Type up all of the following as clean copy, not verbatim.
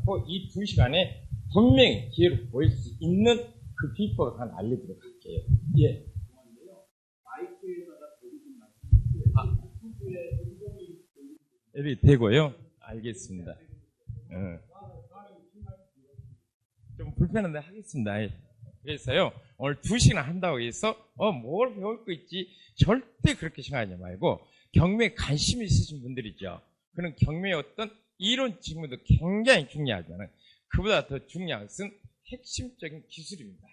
않고 이 2시간에 분명히 기회를 보일 수 있는 그 비법을 하나 알려드리도록 할게요. 예. 앱이 되고요. 알겠습니다. 좀 불편한데 하겠습니다. 그래서요, 오늘 2시간 한다고 해서, 뭘 배울 거 있지? 절대 그렇게 생각하지 말고, 경매에 관심이 있으신 분들이죠. 그런 경매의 어떤 이론 직무도 굉장히 중요하잖아요. 그보다 더 중요한 것은 핵심적인 기술입니다.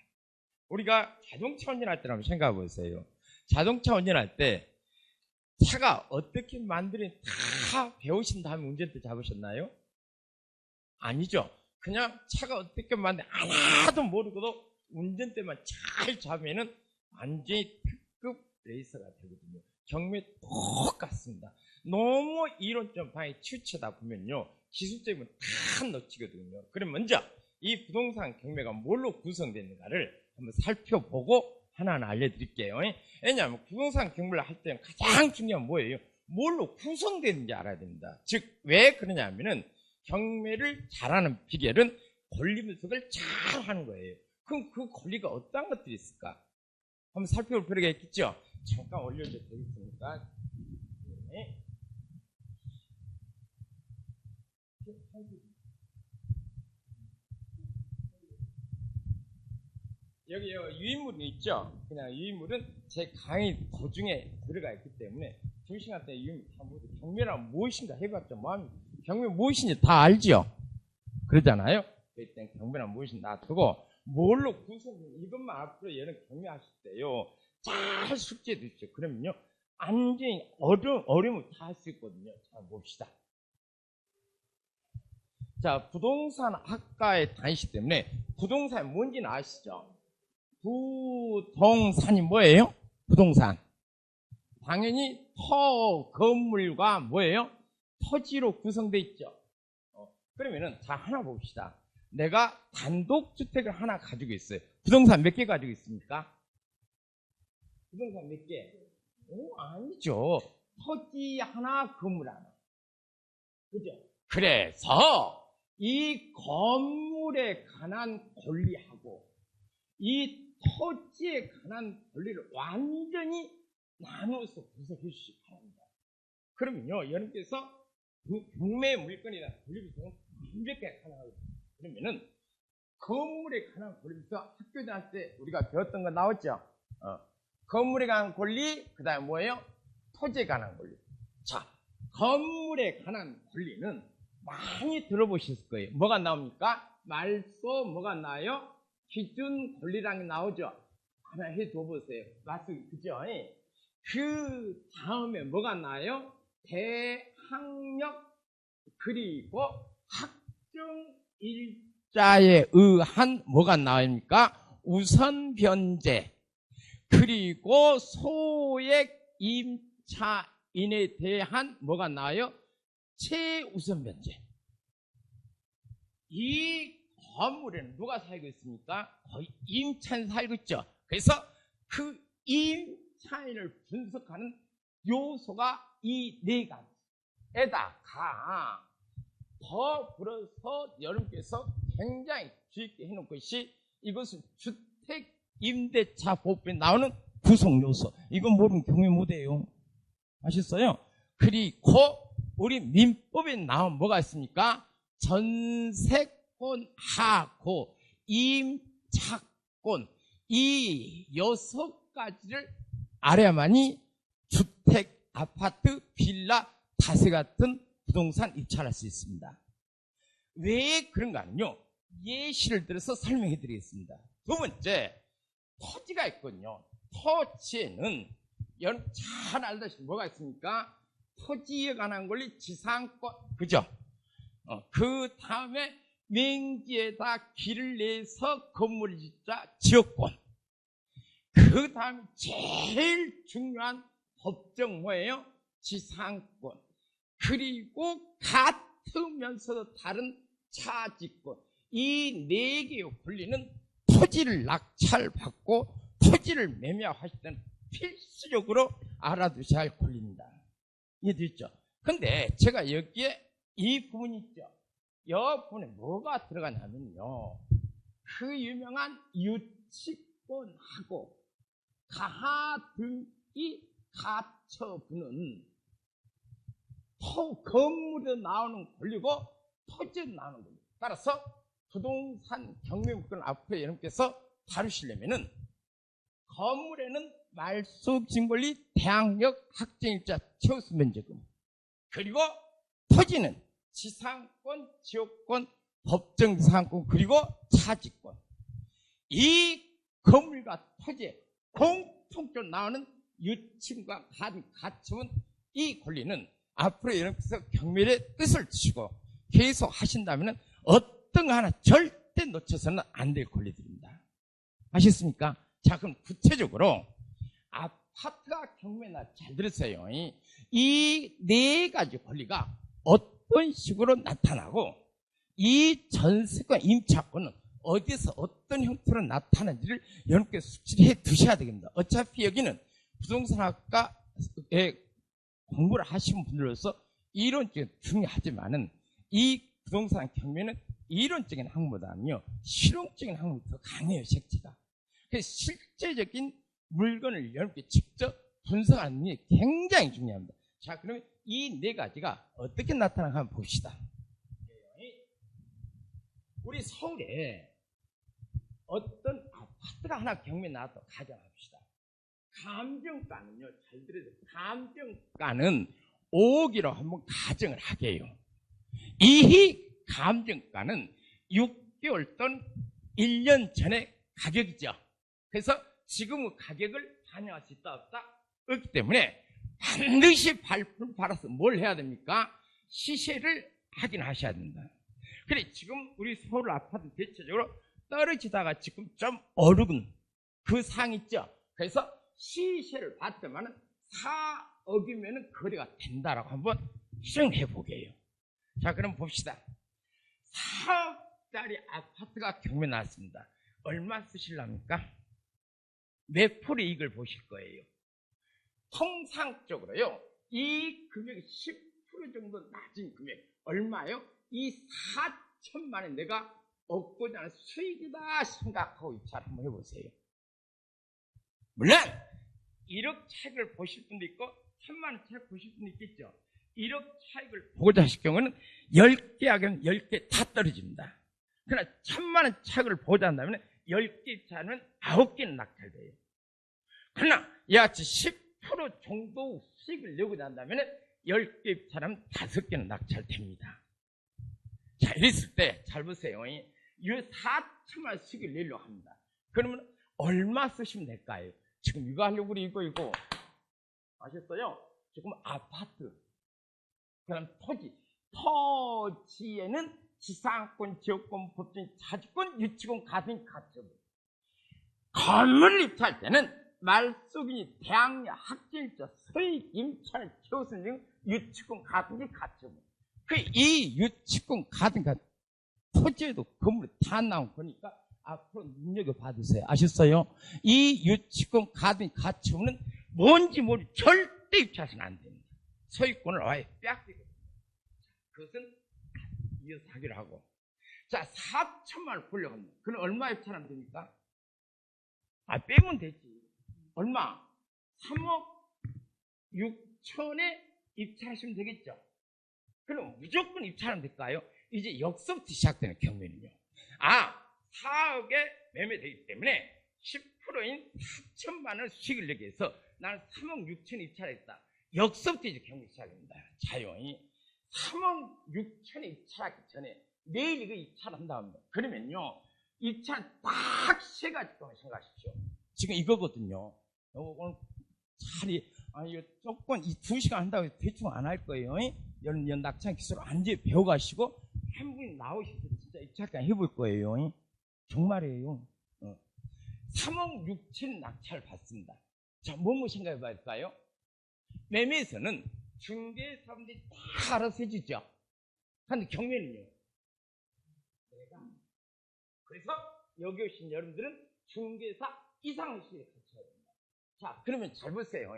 우리가 자동차 운전할 때 한번 생각해 보세요. 자동차 운전할 때 차가 어떻게 만드는지 다 배우신 다음에 운전대 잡으셨나요? 아니죠. 그냥 차가 어떻게 만드는지 하나도 모르고도 운전대만 잘 잡으면은 완전히 특급 레이서가 되거든요. 경매 똑같습니다. 너무 이론적 방에 치우치다 보면요, 기술적이면 다 놓치거든요. 그럼 먼저 이 부동산 경매가 뭘로 구성되는가를 한번 살펴보고 하나하나 알려드릴게요. 왜냐하면 부동산 경매를 할 때는 가장 중요한 뭐예요? 뭘로 구성되는지 알아야 됩니다. 즉, 왜 그러냐 하면은 경매를 잘하는 비결은 권리 분석을 잘 하는 거예요. 그럼 그 권리가 어떤 것들이 있을까? 한번 살펴볼 필요가 있겠죠? 잠깐 올려도 되겠습니까? 네. 여기 유인물이 있죠? 그냥 유인물은 제 강의 도중에 들어가 있기 때문에 2시간 동안 유인물 다 모두 경매란 무엇인가 해봤자 뭐합니까? 경매 무엇인지 다 알죠? 그러잖아요? 그때 경매란 무엇인지 놔두고 뭘로 구성되는 이것만 앞으로 여러분 경매하실 때요, 잘 숙지해 두십시오. 그러면요, 완전히 어려움을 다 할 수 있거든요. 자, 봅시다. 자, 부동산 학과에 다니시기 때문에 부동산이 뭔지는 아시죠? 부동산이 뭐예요? 부동산. 당연히 건물과 뭐예요? 토지로 구성되어 있죠. 그러면은 자, 하나 봅시다. 내가 단독주택을 하나 가지고 있어요. 부동산 몇 개 가지고 있습니까? 부동산 몇 개? 아니죠. 토지 하나, 건물 하나. 그죠? 그래서 이 건물에 관한 권리하고 이 토지에 관한 권리를 완전히 나눠서 분석해 주시기 바랍니다. 그러면요, 여러분께서 경매 물건이나 권리분석은 완벽하게 가능하거든요. 그러면은 건물에 관한 권리부터 학교 다닐 때 우리가 배웠던 거 나왔죠? 건물에 관한 권리, 그 다음에 뭐예요? 토지에 관한 권리. 자, 건물에 관한 권리는 많이 들어보셨을 거예요. 뭐가 나옵니까? 말소 뭐가 나와요? 기준 권리라는 게 나오죠. 하나 해둬 보세요. 맞습니다. 그죠? 그 다음에 뭐가 나와요? 대항력 그리고 확정일자에 의한 뭐가 나옵니까? 우선 변제 그리고 소액 임차인에 대한 뭐가 나와요? 최우선 변제. 이 건물에는 누가 살고 있습니까? 거의 임차인 살고 있죠. 그래서 그 임차인을 분석하는 요소가 이 네 가지에다가 더불어서 여러분께서 굉장히 주의 깊게 해놓은 것이 이것은 주택임대차법에 나오는 구성요소. 이건 모르면 경매 못해요. 아셨어요? 그리고 우리 민법에 나온 뭐가 있습니까? 전세권하고 임차권 이 6가지를 알아야만이 주택, 아파트, 빌라, 다세 같은 부동산 입찰할 수 있습니다. 왜 그런가는요, 예시를 들어서 설명해 드리겠습니다. 두 번째, 토지가 있거든요. 토지에는 여러분 잘 알다시피 뭐가 있습니까? 토지에 관한 권리, 지상권, 그죠? 그 다음에 맹지에다 길을 내서 건물을 짓자, 지역권. 그 다음에 제일 중요한 법정 뭐예요? 지상권. 그리고 같으면서도 다른 차지권. 이 네 개의 권리는 토지를 낙찰받고 토지를 매매하실 때는 필수적으로 알아두셔야 할 권리입니다. 이해되죠? 근데 제가 여기에 이 부분이 있죠. 여분에 뭐가 들어가냐면요. 그 유명한 유치권하고 가등기 가처분은 건물에 나오는 권리고 토지에 나오는 권리. 따라서 부동산 경매물건 앞으로 여러분께서 다루시려면은 건물에는 말소증권리 대항력 확정일자 최우수 면제금, 그리고 토지는 지상권, 지역권, 법정지상권, 그리고 차지권. 이 건물과 토지에 공통적으로 나오는 유침과 가처분, 이 권리는 앞으로 여러분께서 경매의 뜻을 주시고 계속 하신다면 어떤 거 하나 절대 놓쳐서는 안 될 권리들입니다. 아셨습니까? 자, 그럼 구체적으로 아파트가 경매나 잘 들으세요. 이 네 가지 권리가 어떤 식으로 나타나고 이 전세권 임차권은 어디서 어떤 형태로 나타나는지를 여러분께서 숙지해 두셔야 되겠습니다. 어차피 여기는 부동산학과에 공부를 하신 분들로서 이론적인 중요하지만은 이 부동산 경매는 이론적인 학문보다는요 실용적인 학문이 더 강해요. 색채가. 그래서 실제적인 물건을 여러분께 직접 분석하는 게 굉장히 중요합니다. 자, 그러면 이 네 가지가 어떻게 나타나는가 한번 봅시다. 우리 서울에 어떤 아파트가 하나 경매 나왔다고 가정합시다. 감정가는요, 잘 들으세요. 감정가는 5억이라고 한번 가정을 하게 해요. 이 감정가는 6개월 또는 1년 전의 가격이죠. 그래서 지금의 가격을 반영할 수 있다 없다? 없기 때문에 반드시 발표를 받아서 뭘 해야 됩니까? 시세를 확인하셔야 된다. 그래, 지금 우리 서울 아파트 대체적으로 떨어지다가 지금 좀 오르군 그 상 있죠. 그래서 시세를 봤더만 4억이면 거래가 된다라고 한번 실행해 보게 해요. 자, 그럼 봅시다. 4억짜리 아파트가 경매 나왔습니다. 얼마 쓰실랍니까? 몇 프로 이익을 보실 거예요? 통상적으로요, 이 금액이 10% 정도 낮은 금액, 얼마요? 이 4천만 원 내가 얻고자 하는 수익이다 생각하고 입찰 한번 해보세요. 물론 1억 차익을 보실 분도 있고 1,000만 원 차익 보실 분도 있겠죠. 1억 차익을 보고자 하실 경우는 10개 하면 10개 다 떨어집니다. 그러나 1,000만 원 차익을 보고자 한다면 10개 입찰하면 9개는 낙찰돼요. 그러나 이같이 10% 정도 수익을 내고자 한다면 10개 입찰하면 5개는 낙찰됩니다. 자, 이랬을 때 잘 보세요. 이 4천만 수익을 내려고 합니다. 그러면 얼마 쓰시면 될까요? 지금 이거 하려고 우리 이거 아셨어요? 지금 아파트, 그다음 토지에는 지상권, 지역권, 법정, 차지권, 유치권, 가등, 가처분. 건물을 입찰할 때는 말소인이 대항력, 학질자, 수익, 임차를 채우는 등 유치권, 가등기, 가처분. 이 유치권, 가등기, 토지에도 건물이 다 나온 거니까 앞으로 눈여겨봐주세요. 아셨어요? 이 유치권, 가등기, 가처분은 뭔지 모르고 절대 입찰해서는 안 됩니다. 소유권을 아예 빼앗기거든요. 그것은 이어서 하기로 하고. 자, 4천만 원을 보려고 합니다. 그럼 얼마 입찰하면 됩니까? 빼면 되지. 얼마? 3억 6천에 입찰하시면 되겠죠. 그럼 무조건 입찰하면 될까요? 이제 여기서부터 시작되는 경매는요. 4억에 매매되기 때문에 10%인 4천만 원 수익을 내기 위해서 나는 3억 6천 입찰했다. 여기서부터 이제 경매 시작됩니다. 자용이 3억 6천에 입찰하기 전에 내일 이거 입찰한다 합니다. 그러면요, 입찰 딱 세 가지 동안 생각하십시오. 지금 이거거든요. 오늘 차라리 이거 조건 이 2시간 한다고 해서 대충 안 할 거예요. 이런 낙찰 기술 완전히 배워가시고 한 분이 나오셔서 진짜 입찰까지 해볼 거예요. 정말이에요. 3억 6천 낙찰 받습니다. 자, 뭐뭐 생각해 봐야 될까요? 매매에서는 중개사분들이 다 알아서 해주죠. 그런데 경매는요, 그래서 여기 오신 여러분들은 중개사 이상의 수익을 갖춰야 됩니다. 자, 그러면 잘 보세요.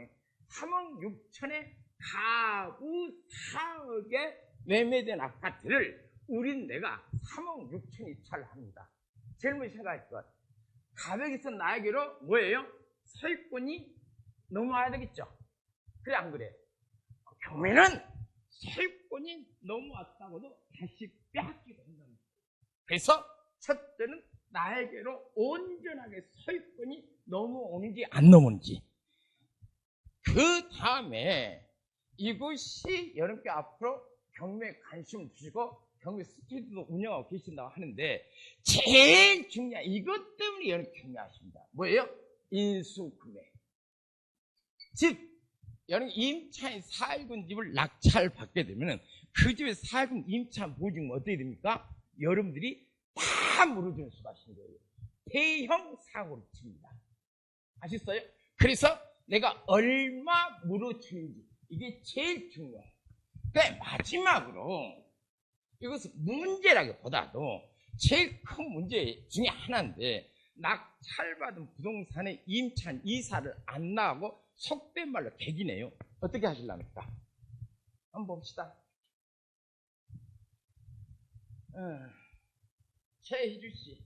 3억 6천에 가구 4억에 매매된 아파트를 우린 내가 3억 6천 입찰을 합니다. 제일 먼저 생각할 것. 가백에서 나에게로 뭐예요? 소유권이 넘어와야 되겠죠. 그래 안 그래? 경매는 소유권이 넘어왔다고도 다시 빼앗기도 한다는 거예요. 그래서 첫째는 나에게로 온전하게 소유권이 넘어오는지 안 넘어오는지. 그 다음에 이것이 여러분께 앞으로 경매에 관심을 두시고 경매 스튜디오도 운영하고 계신다고 하는데 제일 중요한 이것 때문에 여러분 경매하십니다. 뭐예요? 인수구매. 즉 여러분 임차인 살던 집을 낙찰 받게 되면 그 집에 살던 임차 보증은 어떻게 됩니까? 여러분들이 다 물어주는 수가 있는 거예요. 대형 사고를 칩니다. 아셨어요? 그래서 내가 얼마 물어주는지 이게 제일 중요해요. 근데 마지막으로 이것은 문제라기보다도 제일 큰 문제 중에 하나인데 낙찰받은 부동산의 임차인 이사를 안 나가고 속된 말로 개기네요. 어떻게 하실랍니까? 한번 봅시다. 최희주 씨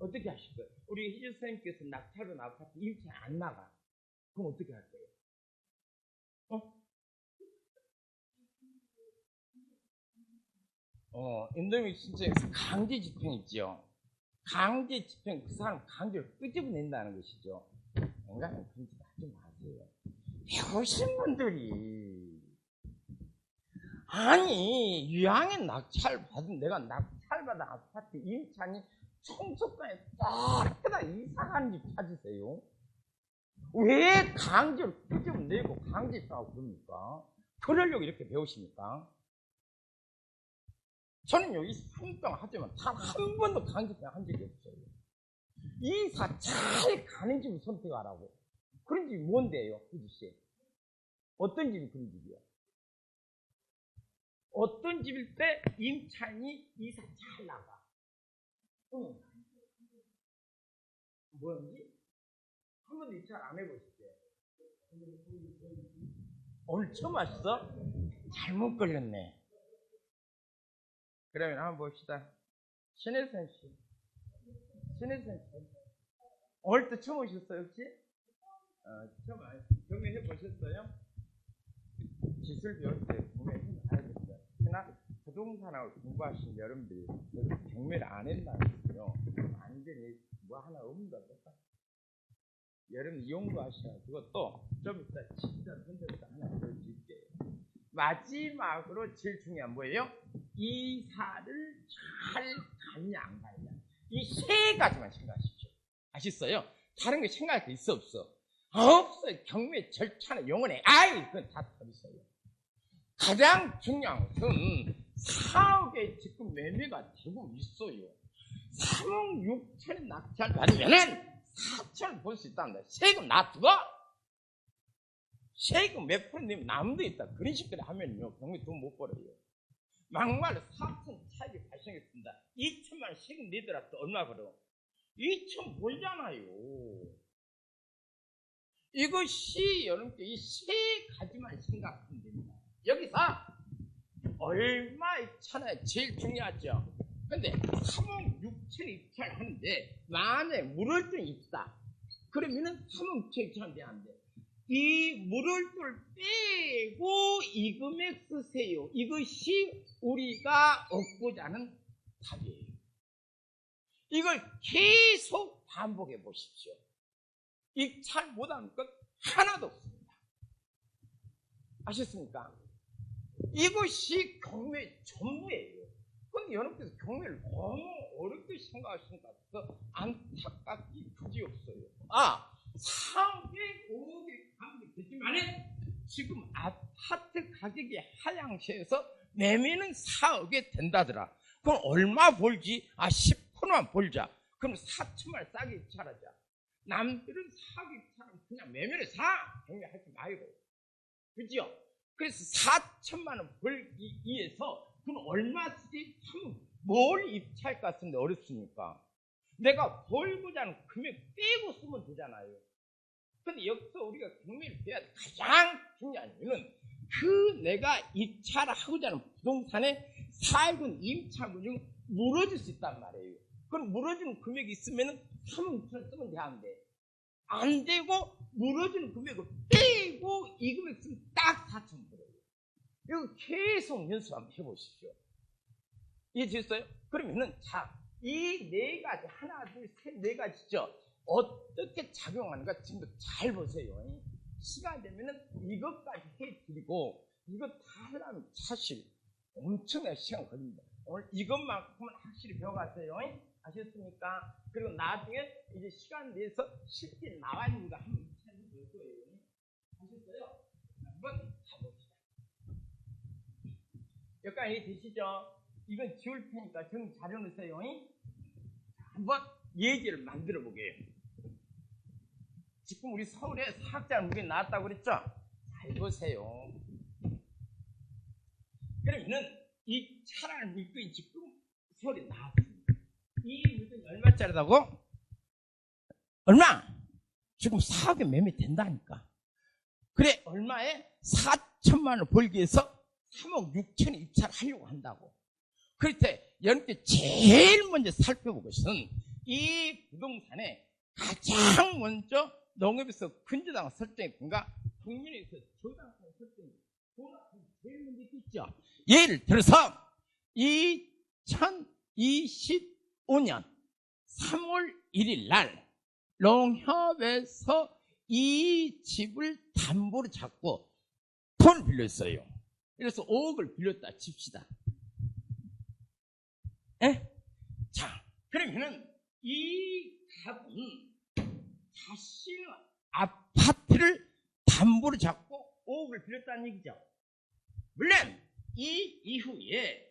어떻게 하실 거예요? 우리 희주 선생님께서 낙찰받은 아파트 임차인 안 나가. 그럼 어떻게 할 거예요? 임대명 신청에서 강제 집행 있죠. 강제 집행, 그 사람 강제로 끄집어낸다는 것이죠. 인간은 그런 짓 하지 마세요. 배우신 분들이 아니 유양에 낙찰받은 내가 낙찰받은 아파트 임차인이 청소권에 싹다 이사가는 집 찾으세요. 왜 강제로 끄집어내고 강제 입장하고 그럽니까? 그러려고 이렇게 배우십니까? 저는 여기 3년 동안 하지만 단 한 번도 강제입장 한 적이 없어요. 이사 잘 가는 집을 선택하라고. 그런 집이 뭔데요, 희주씨? 어떤 집이 그런 집이요? 어떤 집일 때 임차인이 이사 잘 나가? 뭐였지? 한 번도 입찰 안 해보셨어요? 오늘 처음 왔어? 잘못 걸렸네. 그러면 한번 봅시다. 신혜선 씨. 신혜선 씨. 오늘 또 처음 오셨어요, 혹시? 처음 경매해 보셨어요? 기술 배울 때 경매해 봐야겠어요. 그러나 부동산하고 공부하신 여러분들이 경매를 안 했나요? 완전히 뭐 하나 없는 것 같다. 여러분 이용도 하시면 그것도 좀 이따 진짜 혼자서 하나 보여드릴게요. 마지막으로 제일 중요한 뭐예요? 이사를 잘 가느냐 안 가느냐. 이 세 가지만 생각하십시오. 아셨어요? 다른 거 생각할 게 있어 없어? 없어요. 경매 절차는 영원해. 그건 다 있어요. 가장 중요한 것은 사억에 지금 매매가 되고 있어요. 3억 6천에 낙찰 받으면은 4천을 볼 수 있답니다. 세금 놔두고 세금 몇 프로 내면 남도 있다. 그런 식으로 하면요 경매 돈 못 벌어요. 막말로 4천 차익이 발생했습니다. 2천만 원 세금 내더라도 얼마 벌어? 2천 벌잖아요. 이것이 여러분께 이 세 가지만 생각하면 됩니다. 여기서 얼마 있잖아요. 제일 중요하죠. 근데 3억 6천 입찰하는데 만약에 물을돈이 있다. 그러면은 3억 6천 입찰하는데 안 돼. 이 물을돈을 빼고 이 금액 쓰세요. 이것이 우리가 얻고자 하는 답이에요. 이걸 계속 반복해 보십시오. 입찰 못하는 것 하나도 없습니다. 아셨습니까? 이것이 경매 전부예요. 그런데 여러분께서 경매를 너무 어렵게 생각하시는 것 같아서 안타깝기 그지없어요. 4억에 5억에 가격이 되지만 지금 아파트 가격이 하향세에서 매매는 4억에 된다더라. 그럼 얼마 벌지? 10%만 벌자. 그럼 4천만 원 싸게 입찰하자. 남들은 4억 입찰하면 그냥 매매를 사. 경매하지 말고. 그죠? 그래서 4천만 원 벌기 위해서 그럼 얼마 쓰지? 뭘 입찰가 쓰는데 어렵습니까? 내가 벌고자 하는 금액 빼고 쓰면 되잖아요. 근데 여기서 우리가 경매를 해야 돼. 가장 중요한 이유는 그 내가 입찰하고자 하는 부동산의 4일군 임차분 중 물어줄 수 있단 말이에요. 그럼 물어주는 금액이 있으면 3억 6천을 쓰면 되는데 안 되고 물어주는 금액을 빼고 이 금액 쓰면 딱 4천 불이에요. 이거 계속 연습 한번 해보십시오. 이해되셨어요? 그러면은 자, 이 네 가지 하나 둘 셋 네 가지죠. 어떻게 작용하는가 지금부터 잘 보세요. 시간 되면은 이것까지 해드리고 이거 다 하려면 사실 엄청나게 시간 걸립니다. 오늘 이것만큼은 확실히 배워가세요. 아셨습니까? 그리고 나중에 이제 시간 내서 실제 나와 있는 거 한번 찾아볼 거예요. 아셨어요? 한번 가봅시다. 여기까지 되시죠? 이건 지울 테니까 정리 잘해놓으세요. 한번 예제를 만들어 보게요. 지금 우리 서울에 사학자 무게 나왔다고 그랬죠? 잘 보세요. 그러면은 이 차라는 물건이 지금 서울에 나왔습니다. 이 물건이 얼마짜리다고? 얼마? 지금 4억에 매매된다니까. 그래, 얼마에? 4천만 원을 벌기 위해서 3억 6천에 입찰을 하려고 한다고. 그럴 때 여러분께 제일 먼저 살펴볼 것은 이 부동산에 가장 먼저 농협에서 근저당 설정했던가 국민에서 저당 설정했던가 제일 먼저 있죠. 예를 들어서 2025년 3월 1일 날 농협에서 이 집을 담보로 잡고 돈을 빌렸어요. 그래서 5억을 빌렸다 칩시다. 에? 자, 그러면은 이 갑은 자신의 아파트를 담보로 잡고 5억을 빌렸다는 얘기죠. 물론 이 이후에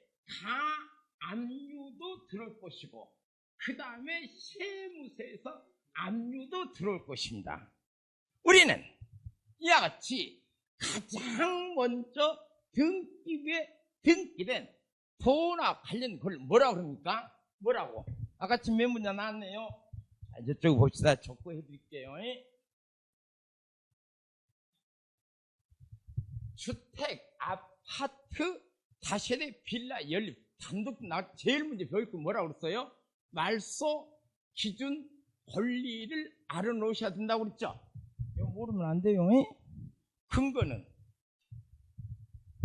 가압류도 들어올 것이고 그 다음에 세무서에서 압류도 들어올 것입니다. 우리는 이와 같이 가장 먼저 등기부에 등기된 돈과 관련 걸 뭐라고 그럽니까? 뭐라고? 아까 지금 몇 문제 나왔네요. 자, 이쪽 봅시다. 적고 해드릴게요. 주택, 아파트, 다세대, 빌라, 연립, 단독 제일 먼저 배울 거 뭐라고 그랬어요? 말소, 기준, 권리를 알아놓으셔야 된다고 그랬죠? 이거 모르면 안 돼요. 근거는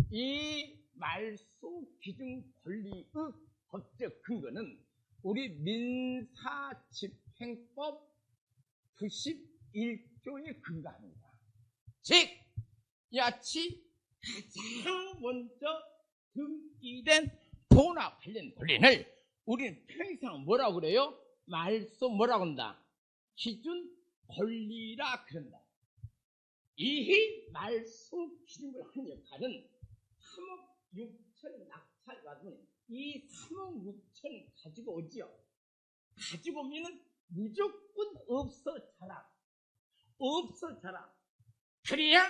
이 말소, 기준, 권리의 법적 근거는 우리 민사집행법 91조에 근거합니다. 즉, 야치 가장 먼저 등기된 돈과 관련 권리를 우리는 평상 뭐라고 그래요? 말소 뭐라고 한다? 기준 권리라 그런다. 이 말소 기준을 한 역할은 3억 6천 낙찰받은 이 3억 6천 가지고 오지요. 가지고 오면은 무조건 없어져라. 없어져라. 그래야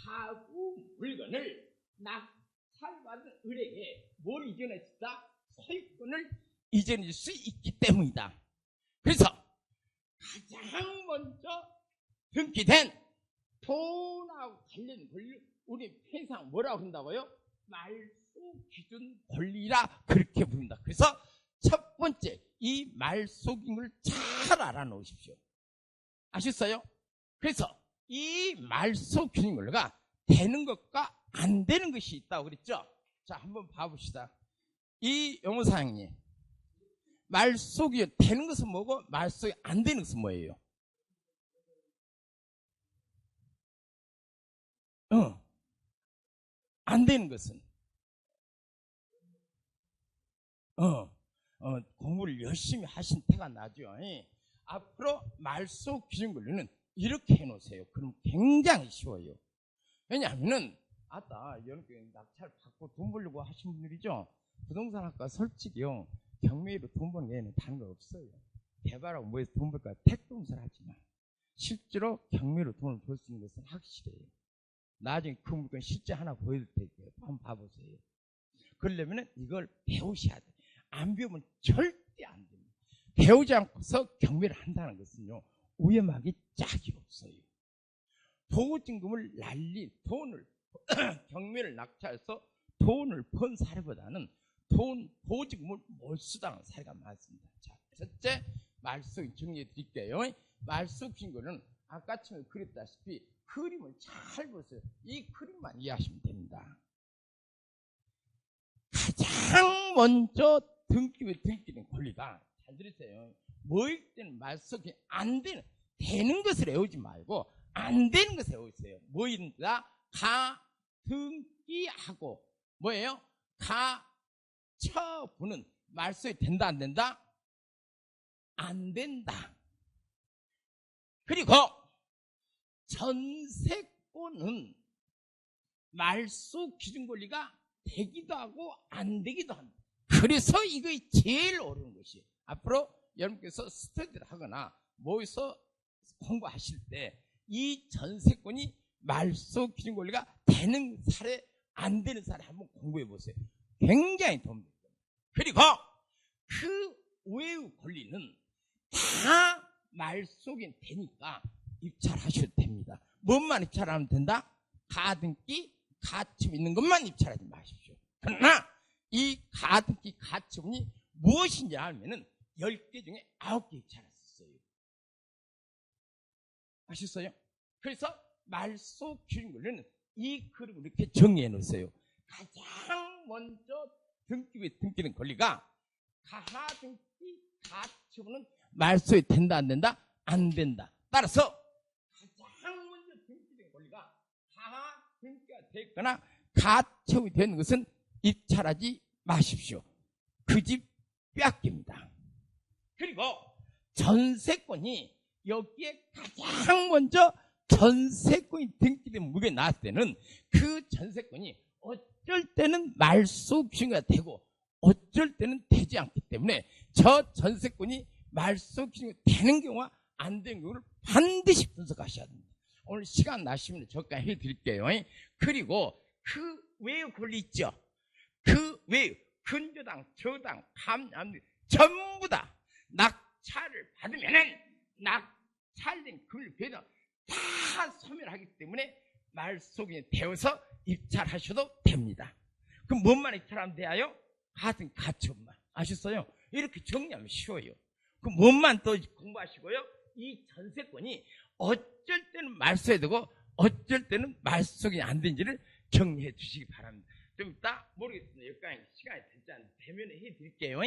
가구 물건을 낙찰받은 을에게 뭘 이전할 수 있다? 소유권을 이전할 수 있기 때문이다. 그래서 가장 먼저 등기된 돈하고 관련 권리 우리 평상 뭐라고 한다고요? 말소 기준 권리라 그렇게 부른다. 그래서 첫 번째 이 말소 기준을 잘 알아놓으십시오. 아셨어요? 그래서 이 말소 기준 권리가 되는 것과 안 되는 것이 있다고 그랬죠? 자, 한번 봐봅시다. 이 영어사장님, 말소 기준 되는 것은 뭐고 말소가 안 되는 것은 뭐예요? 안 되는 것은 공부를 열심히 하신 때가 나죠. 앞으로 말소 기준 권리는 이렇게 해놓으세요. 그럼 굉장히 쉬워요. 왜냐하면은 아까 여러분 낙찰 받고 돈 벌려고 하신 분들이죠. 부동산학과 솔직히요 경매로 돈 버는 게는 다른 거 없어요. 개발하고 뭐해서 돈 벌까 택동설 하지만 실제로 경매로 돈을 벌 수 있는 것은 확실해요. 나중에 그 물건 실제 하나 보여줄 테니까 한번 봐보세요. 그러려면 이걸 배우셔야 돼요. 안 배우면 절대 안 됩니다. 배우지 않고서 경매를 한다는 것은요 위험하기 짝이 없어요. 보증금을 날린 돈을 경매를 낙찰해서 돈을 번 사례보다는 보증물 몰수당하는 사례가 많습니다. 자, 첫째, 말소 정리해 드릴게요. 말소 빈거는 아까 처음에 그렸다시피 그림을 잘 보세요. 이 그림만 이해하시면 됩니다. 가장 먼저 등기는 권리가, 잘 들으세요. 뭐일 때는 말소기 안 되는 것을 외우지 말고 안 되는 것을 외우세요. 뭐인다? 등기하고 뭐예요? 처분은 말소에 된다 안 된다? 안 된다. 그리고 전세권은 말소 기준 권리가 되기도 하고 안 되기도 합니다. 그래서 이거 제일 어려운 것이, 앞으로 여러분께서 스터디를 하거나 모여서 공부하실 때 이 전세권이 말소 기준 권리가 되는 사례 안 되는 사례 한번 공부해 보세요. 굉장히 도움이 됩니다. 그리고 그 외의 권리는 다 말소기 되니까 입찰하셔도 됩니다. 뭔만 입찰하면 된다? 가등기, 가처분 있는 것만 입찰하지 마십시오. 그러나 이 가등기, 가처분이 무엇인지 알면은 10개 중에 9개 입찰했었어요. 아셨어요? 그래서 말소 기준 권리는 이 그림을 이렇게 정리해 놓으세요. 가장 먼저 등기는 권리가 가등기, 가처분은 말소에 된다 안 된다? 안 된다. 따라서 가장 먼저 등기된 권리가 가등기가 됐거나 가처분이 되는 것은 입찰하지 마십시오. 그 집 빼앗깁니다. 그리고 전세권이 여기에 가장 먼저 전세권이 등기된 물건이 나왔을 때는 그 전세권이 어쩔 때는 말소 기준이 되고 어쩔 때는 되지 않기 때문에 저 전세권이 말소 기준이 되는 경우와 안 되는 경우를 반드시 분석하셔야 됩니다. 오늘 시간 나시면 저까지 해드릴게요. 그리고 그 외의 권리 있죠. 그 외의 근저당, 저당, 감압 전부 다 낙찰을 받으면은 낙찰된 금을 배당 다 소멸하기 때문에 말소기에 되어서 입찰하셔도 됩니다. 그럼 뭔만 입찰하면 돼요? 가등 가처분만. 아셨어요? 이렇게 정리하면 쉬워요. 그럼 뭔만 또 공부하시고요. 이 전세권이 어쩔 때는 말소해야 되고 어쩔 때는 말소기 안 된지를 정리해 주시기 바랍니다. 좀 이따 모르겠습니다. 여기까지 시간이 되지 않는데 대면에 해드릴게요.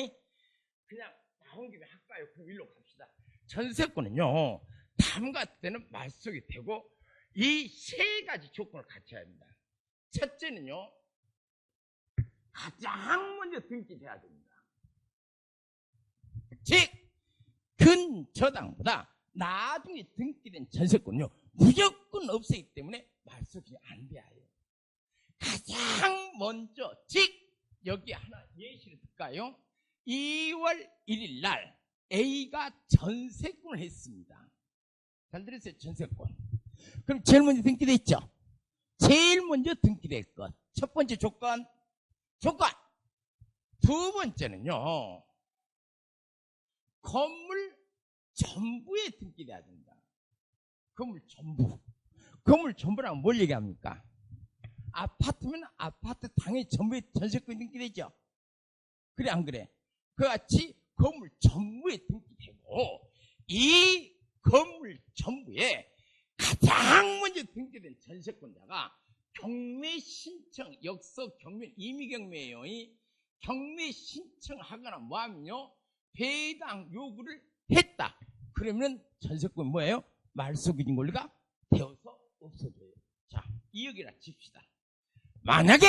그냥 나온 김에 할까요? 그럼 일로 갑시다. 전세권은요, 다음 같은 때는 말소기 되고 이 세 가지 조건을 갖춰야 합니다. 첫째는요, 가장 먼저 등기돼야 됩니다. 즉, 근저당보다 나중에 등기된 전세권은요, 무조건 없애기 때문에 말소기 안 돼요. 가장 먼저, 즉, 여기 하나 예시를 들까요? 2월 1일 날 A가 전세권을 했습니다. 잘 들으세요, 전세권. 그럼 제일 먼저 등기돼 있죠? 제일 먼저 등기될 것. 첫 번째 조건. 두 번째는요, 건물 전부에 등기돼야 된다. 건물 전부. 건물 전부라면 뭘 얘기합니까? 아파트면 아파트 당연히 전부에 전세권이 등기되죠. 그래 안 그래? 그같이 건물 전부에 등기되고 이 건물 전부에 가장 먼저 등기된 전세권자가 경매 신청, 역서 경매, 임의 경매예요. 경매 신청하거나 뭐하면요, 배당 요구를 했다. 그러면 전세권 뭐예요? 말소기준 권리가 되어서 없어져요. 자, 이 여기라 칩시다. 만약에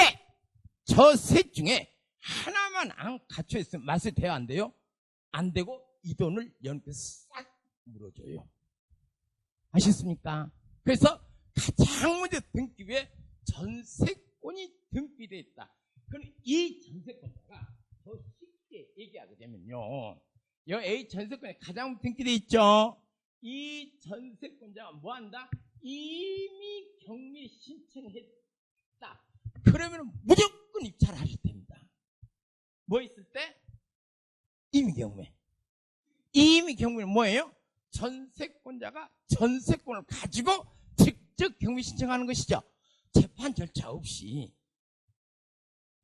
저 셋 중에 하나만 안 갖춰 있으면 말소 돼요, 안 돼요? 안 되고 이 돈을 연께서 싹 물어줘요. 아셨습니까? 그래서 가장 먼저 등기부에 전세권이 등기되어 있다. 그럼 이 전세권자가 더 쉽게 얘기하게 되면요, 여 A 전세권에 가장 먼저 등기되어 있죠. 이 전세권자가 뭐한다? 이미 경매 신청했다. 그러면 무조건 입찰을 하셔도 됩니다. 뭐 있을 때? 임의 경매. 임의 경매는 뭐예요? 전세권자가 전세권을 가지고 직접 경매 신청하는 것이죠. 재판 절차 없이.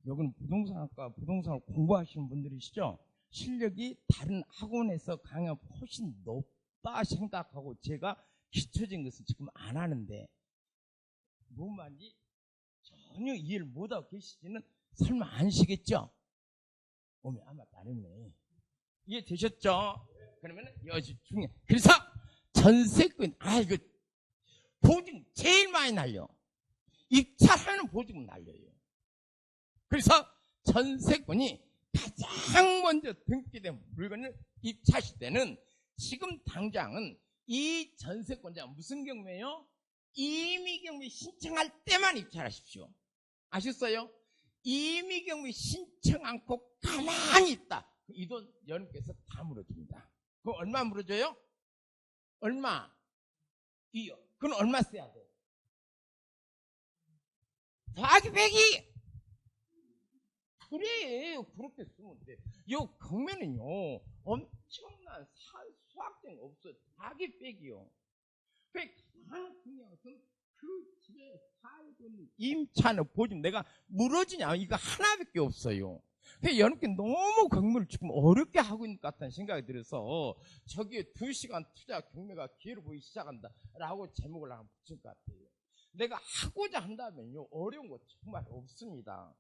여기는 부동산학과, 부동산을 공부하시는 분들이시죠? 실력이 다른 학원에서 강의가 훨씬 높다 생각하고 제가 기초적인 것은 지금 안 하는데 뭔 말인지 전혀 이해를 못하고 계시지는 설마 아시겠죠? 아마 다르네. 이해되셨죠? 그러면 여지 중에 그래서 전세권 이거 보증 제일 많이 날려. 입찰하는 보증은 날려요. 그래서 전세권이 가장 먼저 등기된 물건을 입찰하실 때는 지금 당장은 이 전세권자가 무슨 경우에요? 임의경매 신청할 때만 입찰하십시오. 아셨어요? 임의경매 신청 않고 가만히 있다. 이 돈 여러분께서 다 물어줍니다. 그럼 얼마 물어줘요? 얼마? 2억. 그럼 얼마 써야 돼? 더하기 100이! 그래, 그렇게 쓰면 돼. 요 경매는요, 엄청난 수학적 없어요. 더하기 100이요. 가장 중요한 것은 그 집에 살고 있는 임차는 보증 내가 물어주냐, 이거 하나밖에 없어요. 여러분께 너무 경매를 지금 어렵게 하고 있는 것 같다는 생각이 들어서 저기에 2시간 투자 경매가 기회를 보이기 시작한다 라고 제목을 하나 붙일 것 같아요. 내가 하고자 한다면요 어려운 거 정말 없습니다.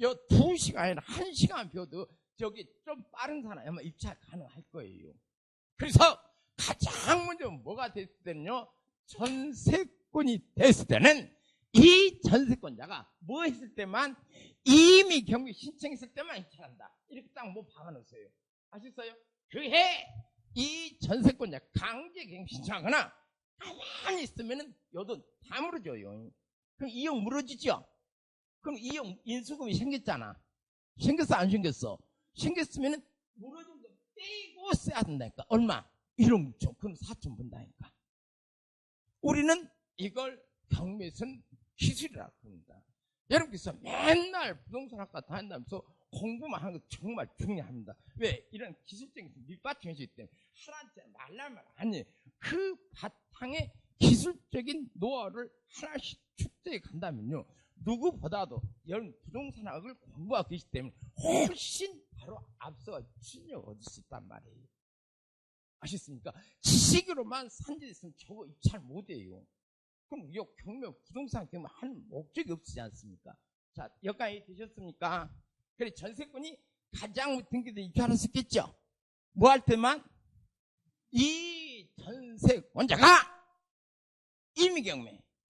2시간이나 1시간 배워도 저기 좀 빠른 사람이 아마 입찰 가능할 거예요. 그래서 가장 먼저 뭐가 됐을 때는요, 전세권이 됐을 때는 이 전세권자가 뭐 했을 때만, 이미 경매 신청했을 때만 입찰한다. 이렇게 딱 뭐 박아놓으세요. 아셨어요? 그해 이 전세권자 강제 경매 신청하거나 가만히 있으면은 요 돈 다 물어줘요. 그럼 2억 물어주죠? 그럼 2억 인수금이 생겼잖아. 생겼어, 안 생겼어? 생겼으면은 물어준 거 떼고 써야 된다니까. 얼마? 1억 6천. 그럼 4천 번다니까. 우리는 이걸 경매선 기술이라고 합니다. 여러분께서 맨날 부동산학과 다닌다면서 공부만 하는 거 정말 중요합니다. 왜? 이런 기술적인 밑받침이 있기 때문에 하나씩 말라말 아니 그 바탕에 기술적인 노하우를 하나씩 축적해 간다면요, 누구보다도 여러분 부동산학을 공부하고 계시기 때문에 훨씬 바로 앞서 실력을 얻을 수 있단 말이에요. 아셨습니까? 지식으로만 산지됐으면 저거 입찰 못해요. 그럼 이 경매 부동산 경매 하는 목적이 없지 않습니까? 자, 여기까지 되셨습니까? 그래, 전세권이 가장 등기된 입찰을 했겠죠? 뭐 할 때만? 이 전세권자가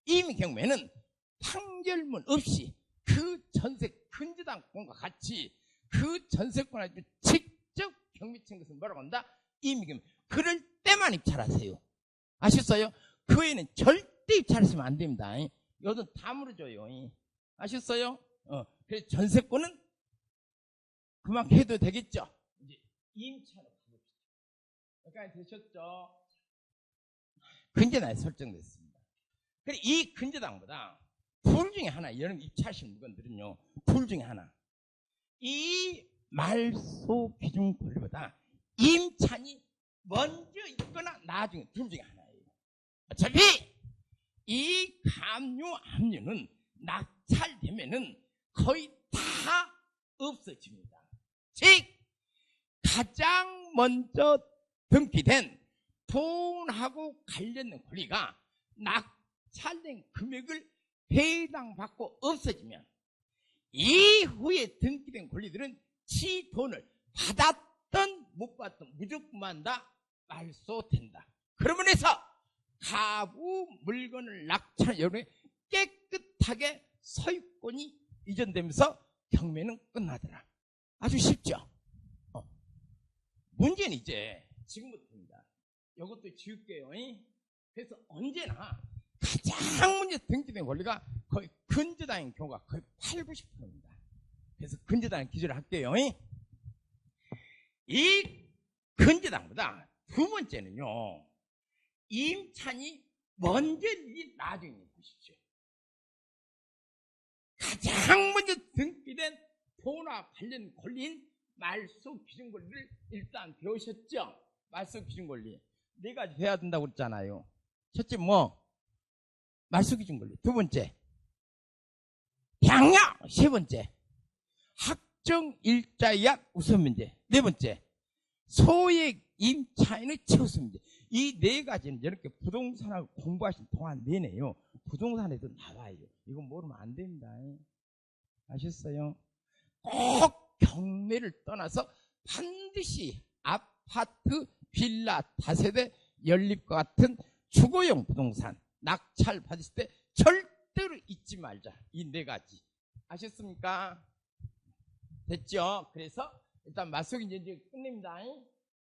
임의경매는 판결문 없이 그 전세 근저당권과 같이 그 전세권을 직접 경매친 것을 뭐라고 한다? 임의경매. 그럴 때만 입찰하세요. 아셨어요? 그 외에는 절대 입찰하시면 안 됩니다. 이것은 다 물어줘요. 아셨어요? 그래서 전세권은 그만큼 해도 되겠죠? 이제 임차로 가봅시다. 여기까지 되셨죠? 근저당이 설정됐습니다. 그래, 이 근저당보다 둘 중에 하나, 여러분 입찰하신 물건들은요, 둘 중에 하나. 이 말소 기준 권리보다 임차인이 먼저 있거나 나중에 둘 중에 하나예요. 어차피 이 압류는 낙찰되면은 거의 다 없어집니다. 즉, 가장 먼저 등기된 돈하고 관련된 권리가 낙찰된 금액을 배당받고 없어지면 이후에 등기된 권리들은 지 돈을 받았던 못 받았던 무조건 다 말소된다. 그러면 해서 가구 물건을 낙찰 여론에 깨끗하게 소유권이 이전되면서 경매는 끝나더라. 아주 쉽죠? 문제는 이제 지금부터입니다. 이것도 지울게요. 그래서 언제나 가장 먼저 등기된 권리가 거의 근저당인 경우가 거의 8, 90%입니다. 그래서 근저당 기준을 할게요. 이 근저당보다 두 번째는요, 임차인이 먼저인지 나중인지 보십시오. 가장 먼저 등기된 돈과 관련 권리인 말소 기준 권리를 일단 배우셨죠? 말소 기준 권리. 4가지 배워야 된다고 그랬잖아요. 첫째 말소 기준 권리. 두 번째, 양력. 세 번째, 학정일자야 우선 문제. 네 번째, 소액 임차인의 최우선 문제. 이 네 가지는 이렇게 부동산을 공부하신 동안 내내요. 부동산에도 나와요. 이거 모르면 안 됩니다. 아셨어요? 꼭 경매를 떠나서 반드시 아파트, 빌라, 다세대, 연립과 같은 주거용 부동산 낙찰 받으실 때 절대로 잊지 말자. 이 네 가지. 아셨습니까? 됐죠? 그래서 일단 맞소기 이제 끝냅니다.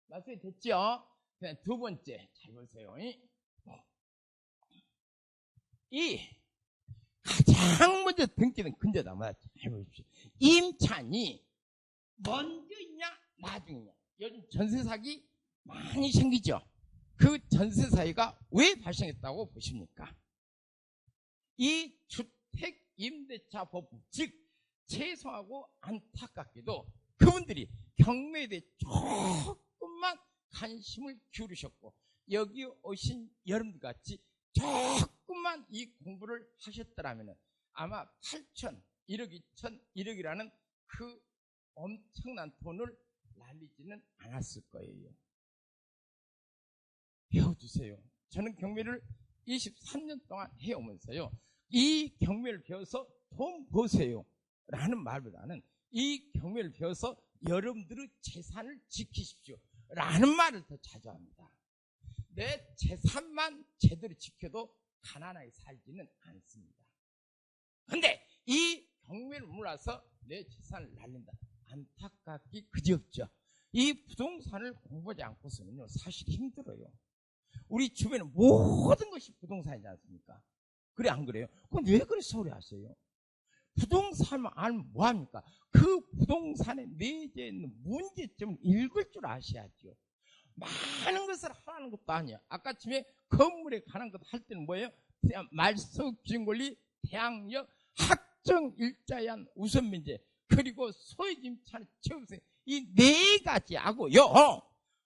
맞소기 됐죠? 그다음 두 번째 잘 보세요. 이 가장 먼저 등기는 근저당마다 잘 보십시오. 임차인이 먼저 있냐 나중이냐. 요즘 전세 사기 많이 생기죠. 그 전세 사기가 왜 발생했다고 보십니까? 이 주택임대차법, 즉 죄송하고 안타깝게도 그분들이 경매에 대해 조금만 관심을 기울이셨고 여기 오신 여러분들같이 조금만 이 공부를 하셨더라면 아마 8천, 1억, 2천, 1억이라는 그 엄청난 돈을 날리지는 않았을 거예요. 배워주세요. 저는 경매를 23년 동안 해오면서요. 이 경매를 배워서 돈 버세요 라는 말보다는 이 경매를 배워서 여러분들의 재산을 지키십시오 라는 말을 더 자주 합니다. 내 재산만 제대로 지켜도 가난하게 살지는 않습니다. 그런데 이 경매를 몰라서 내 재산을 날린다. 안타깝기 그지없죠. 이 부동산을 공부하지 않고서는요 사실 힘들어요. 우리 주변에 모든 것이 부동산이지 않습니까? 그래 안 그래요? 그럼 왜 그래 소리 하세요? 부동산만 알면 뭐합니까? 그 부동산에 내재 있는 문제점을 읽을 줄 아셔야죠. 많은 것을 하라는 것도 아니야. 아까 아침에 건물에 관한 것 할 때는 뭐예요? 말소 기준권리, 대항력, 학정일자한 우선문제, 그리고 소액임차는 최우선, 이 네 가지하고요.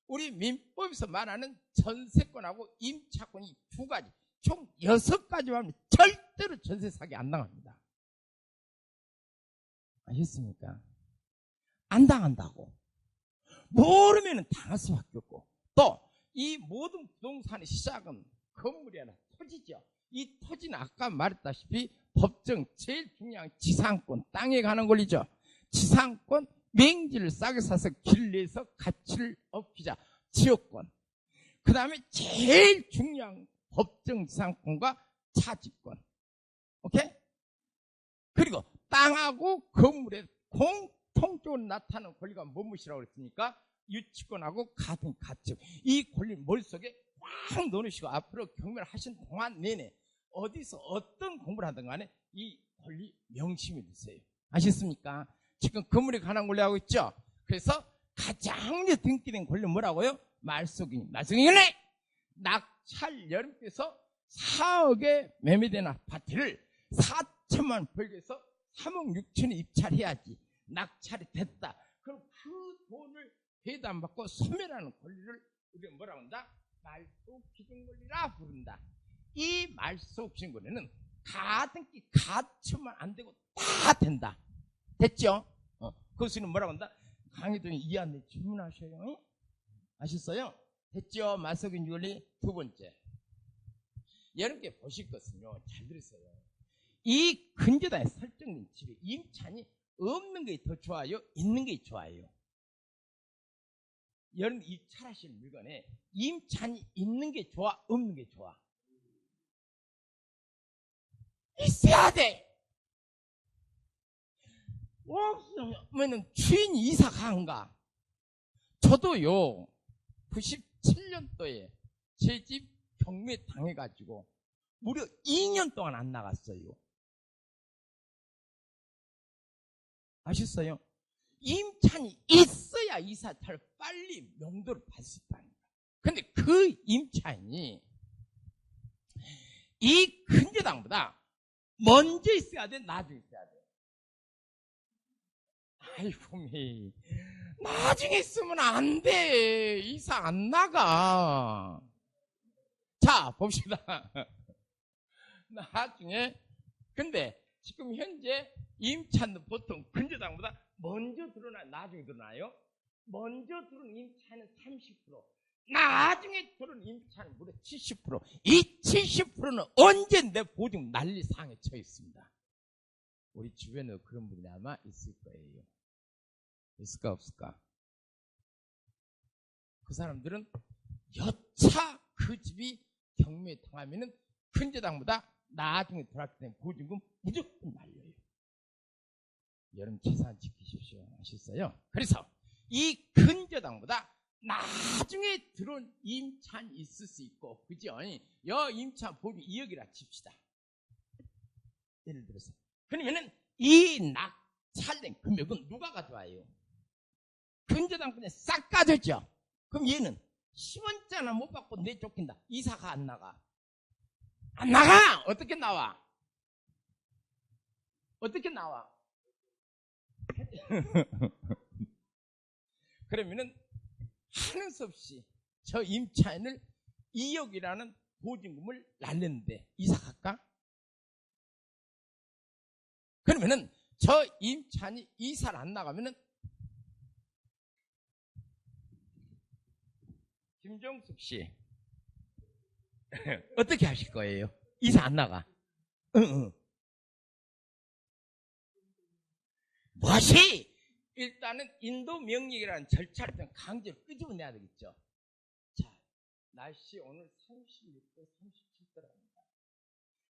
우리 민법에서 말하는 전세권하고 임차권이 두 가지, 총 6가지만 하면 절대로 전세 사기 안 당합니다. 아셨습니까? 안 당한다고. 모르면 당할 수밖에 없고, 또 이 모든 부동산의 시작은 건물이 아니라 토지죠. 이 토지는 아까 말했다시피 법정 제일 중요한 지상권, 땅에 관한 권리죠. 지상권, 맹지를 싸게 사서 길 내서 가치를 업히자, 지역권. 그 다음에 제일 중요한 법정 지상권과 차지권. 오케이? 그리고 땅하고 건물의 공통적으로 나타나는 권리가 무엇이라고 그랬습니까? 유치권하고 같은 가치. 이 권리 머릿속에 꽉 넣으시고 앞으로 경매를 하신 동안 내내 어디서 어떤 공부를 하든 간에 이 권리 명심해 두세요. 아셨습니까? 지금 건물에 관한 권리 하고 있죠? 그래서 가장 등기된 권리 뭐라고요? 말소기네. 낙찰 여러분께서 4억에 매매된 아파트를 4천만 원 벌게해서 3억 6천에 입찰해야지 낙찰이 됐다. 그럼 그 돈을 배당받고 소멸하는 권리를 우리가 뭐라고 한다? 말소기준권리라 부른다. 이 말소기준권리는 가등기 가처만 안 되고 다 된다. 됐죠? 그것은 뭐라고 한다? 강의동에 이해안돼 질문하셔요. 아셨어요? 됐죠? 말소기준권리 두 번째. 여러분께 보실 것은요. 잘 들으세요. 이 근저당에 설정된 집에 임차인이 없는 게 더 좋아요? 있는 게 좋아요? 여러분 입찰하실 물건에 임차인이 있는 게 좋아? 없는 게 좋아? 있어야 돼. 없으면 주인이 이사 간가? 저도요 97년도에 제 집 경매 당해가지고 무려 2년 동안 안 나갔어요. 아셨어요? 임차인이 있어야 이사차를 빨리 명도를 받을 수 있다는 거예요. 근데 그 임차인이 이 근저당보다 먼저 있어야 돼, 나중에 있어야 돼? 아이고, 나중에 있으면 안 돼. 이사 안 나가. 자, 봅시다. 나중에, 근데 지금 현재 임차는 보통 근저당보다 먼저 드러나 나중에 드러나요? 먼저 들어온 임차는 30%, 나중에 들어온 임차는 무려 70%. 이 70%는 언제 내 보증 난리상에 처해 있습니다. 우리 주변에 그런 분이 아마 있을 거예요. 있을까 없을까? 그 사람들은 여차 그 집이 경매에 당하면은 근저당보다 나중에 들어왔기 때문에 보증금 무조건 날려요. 여러분 재산 지키십시오. 아셨어요? 그래서 이 근저당보다 나중에 들어온 임차는 있을 수 있고, 그죠? 여 임차 보증 2억이라 칩시다. 예를 들어서. 그러면은 이 낙찰된 금액은 누가 가져와요? 근저당 그냥 싹 가져죠. 그럼 얘는 10원짜리 못 받고 내쫓긴다. 이사가 안 나가. 안 나가! 어떻게 나와? 어떻게 나와? 그러면은 하는 수 없이 저 임차인을 2억이라는 보증금을 날렸는데 이사 갈까? 그러면은 저 임차인이 이사를 안 나가면은 김정숙 씨 어떻게 하실 거예요? 이사 안 나가. 무엇이? 일단은 인도 명령이라는 절차를 강제로 끄집어내야 되겠죠. 자, 날씨 오늘 36도, 37도랍니다.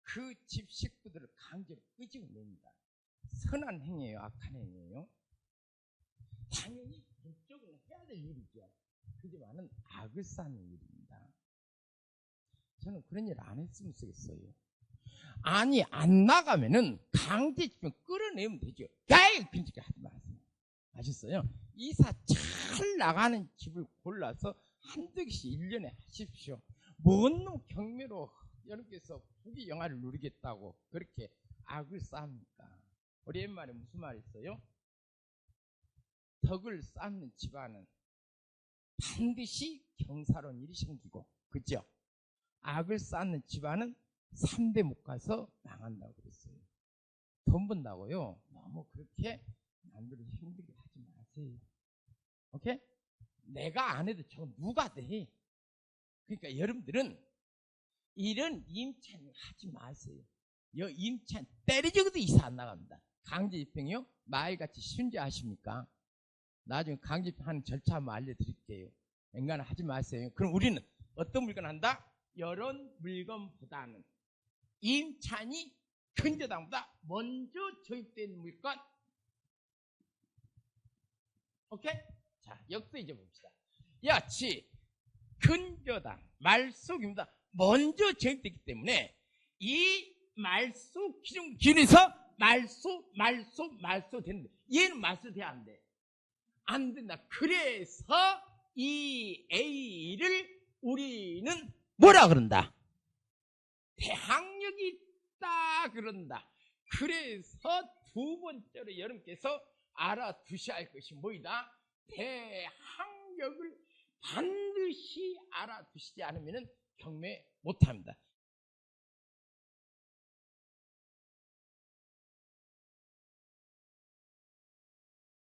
그 집 식구들을 강제로 끄집어냅니다. 선한 행위예요, 악한 행위예요? 당연히 법적으로 해야 될 일이죠. 그지만은 악을 쌓는 일입니다. 저는 그런 일 안 했으면 쓰겠어요. 아니, 안 나가면은 강제 집행 끌어내면 되죠. 야이! 빈집게 하지 마세요. 아셨어요? 이사 잘 나가는 집을 골라서 한두 개씩 1년에 하십시오. 뭔 놈 경매로 여러분께서 부귀 영화를 누리겠다고 그렇게 악을 쌓습니까? 우리 옛말에 무슨 말이 있어요? 덕을 쌓는 집안은 반드시 경사로운 일이 생기고, 그죠? 악을 쌓는 집안은 3대 못 가서 망한다고 그랬어요. 돈 번다고요? 너무 그렇게 남들을 힘들게 하지 마세요. 오케이? 내가 안 해도 저 누가 돼? 그러니까 여러분들은 이런 임차는 하지 마세요. 여 임차는 때려주고도 이사 안 나갑니다. 강제 입행이요? 마을같이 순지하십니까? 나중에 강제 입행하는 절차 한번 알려드릴게요. 엔간은 하지 마세요. 그럼 우리는 어떤 물건 한다? 이런 물건보다는 임차인이 근저당보다 먼저 조입된 물건. 오케이? 자, 역도 이제 봅시다. 야치 근저당 말소기보다 먼저 조입됐기 때문에 이 말소 기준 기준에서 말소 되는데 얘는 말소 돼야 안 돼. 안 된다. 그래서 이 A를 우리는 뭐라 그런다? 대항력이 있다 그런다. 그래서 두 번째로 여러분께서 알아두셔야 할 것이 뭐이다? 대항력을 반드시 알아두시지 않으면 경매 못합니다.